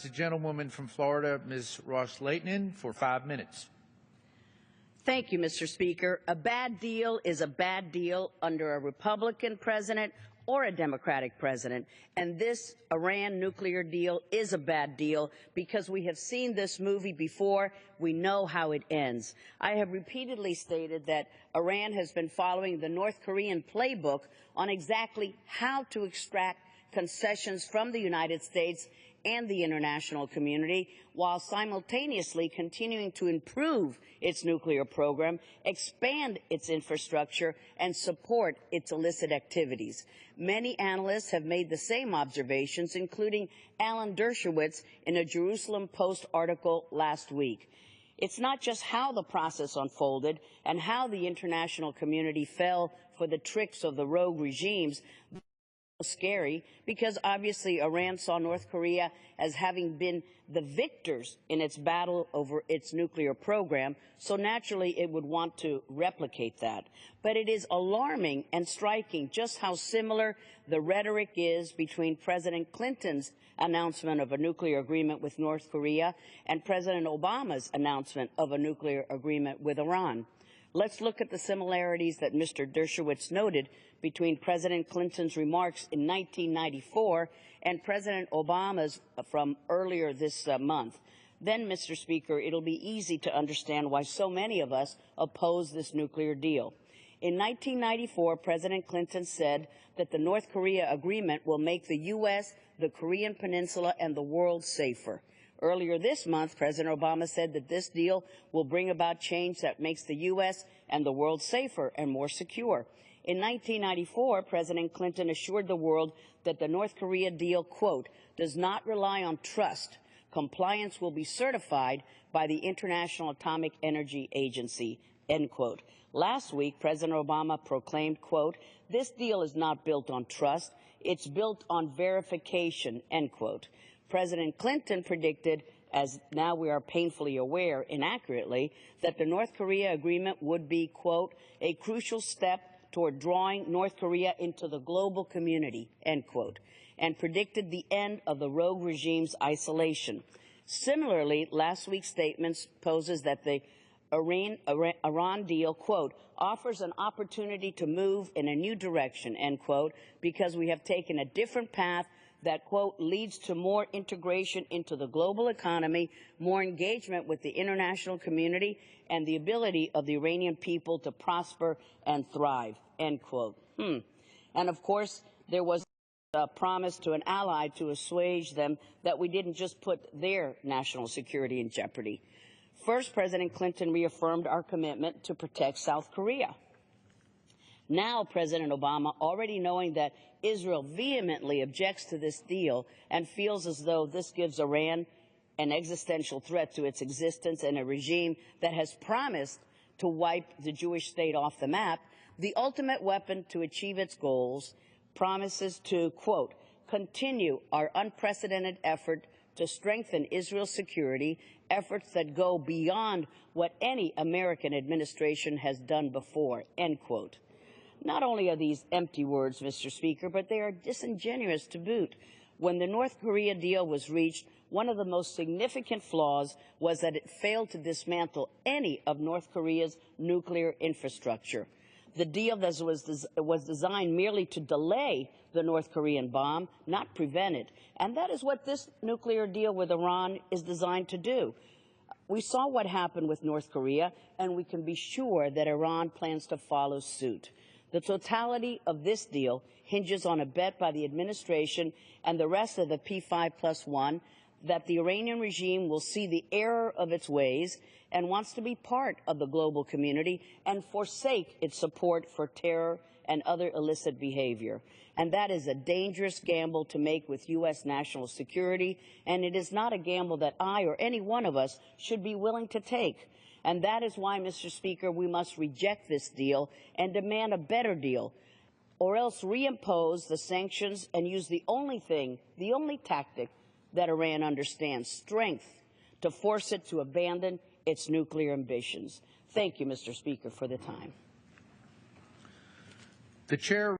The gentlewoman from Florida, Ms. Ros-Lehtinen, for 5 minutes. Thank you, Mr. Speaker. A bad deal is a bad deal under a Republican president or a Democratic president. And this Iran nuclear deal is a bad deal because we have seen this movie before. We know how it ends. I have repeatedly stated that Iran has been following the North Korean playbook on exactly how to extract concessions from the United States and the international community, while simultaneously continuing to improve its nuclear program, expand its infrastructure, and support its illicit activities. Many analysts have made the same observations, including Alan Dershowitz in a Jerusalem Post article last week. It's not just how the process unfolded and how the international community fell for the tricks of the rogue regimes. Scary, because obviously Iran saw North Korea as having been the victors in its battle over its nuclear program, so naturally it would want to replicate that. But it is alarming and striking just how similar the rhetoric is between President Clinton's announcement of a nuclear agreement with North Korea and President Obama's announcement of a nuclear agreement with Iran. Let's look at the similarities that Mr. Dershowitz noted between President Clinton's remarks in 1994 and President Obama's from earlier this month. Then, Mr. Speaker, it'll be easy to understand why so many of us oppose this nuclear deal. In 1994, President Clinton said that the North Korea agreement will make the U.S., the Korean Peninsula, and the world safer. Earlier this month, President Obama said that this deal will bring about change that makes the U.S. and the world safer and more secure. In 1994, President Clinton assured the world that the North Korea deal, quote, does not rely on trust. Compliance will be certified by the International Atomic Energy Agency, end quote. Last week, President Obama proclaimed, quote, this deal is not built on trust. It's built on verification, end quote. President Clinton predicted, as now we are painfully aware inaccurately, that the North Korea agreement would be, quote, a crucial step toward drawing North Korea into the global community, end quote, and predicted the end of the rogue regime's isolation. Similarly, last week's statement poses that the Iran deal, quote, offers an opportunity to move in a new direction, end quote, because we have taken a different path that, quote, leads to more integration into the global economy, more engagement with the international community, and the ability of the Iranian people to prosper and thrive, end quote. And of course, there was a promise to an ally to assuage them that we didn't just put their national security in jeopardy. First, President Clinton reaffirmed our commitment to protect South Korea. Now, President Obama, already knowing that Israel vehemently objects to this deal and feels as though this gives Iran an existential threat to its existence and a regime that has promised to wipe the Jewish state off the map, the ultimate weapon to achieve its goals promises to, quote, continue our unprecedented effort to strengthen Israel's security, efforts that go beyond what any American administration has done before, end quote. Not only are these empty words, Mr. Speaker, but they are disingenuous to boot. When the North Korea deal was reached, one of the most significant flaws was that it failed to dismantle any of North Korea's nuclear infrastructure. The deal was designed merely to delay the North Korean bomb, not prevent it. And that is what this nuclear deal with Iran is designed to do. We saw what happened with North Korea, and we can be sure that Iran plans to follow suit. The totality of this deal hinges on a bet by the administration and the rest of the P5+1 that the Iranian regime will see the error of its ways and wants to be part of the global community and forsake its support for terror and other illicit behavior. And that is a dangerous gamble to make with U.S. national security, and it is not a gamble that I or any one of us should be willing to take. And that is why, Mr. Speaker, we must reject this deal and demand a better deal, or else reimpose the sanctions and use the only tactic that Iran understands, strength, to force it to abandon its nuclear ambitions. Thank you, Mr. Speaker, for the time. The chair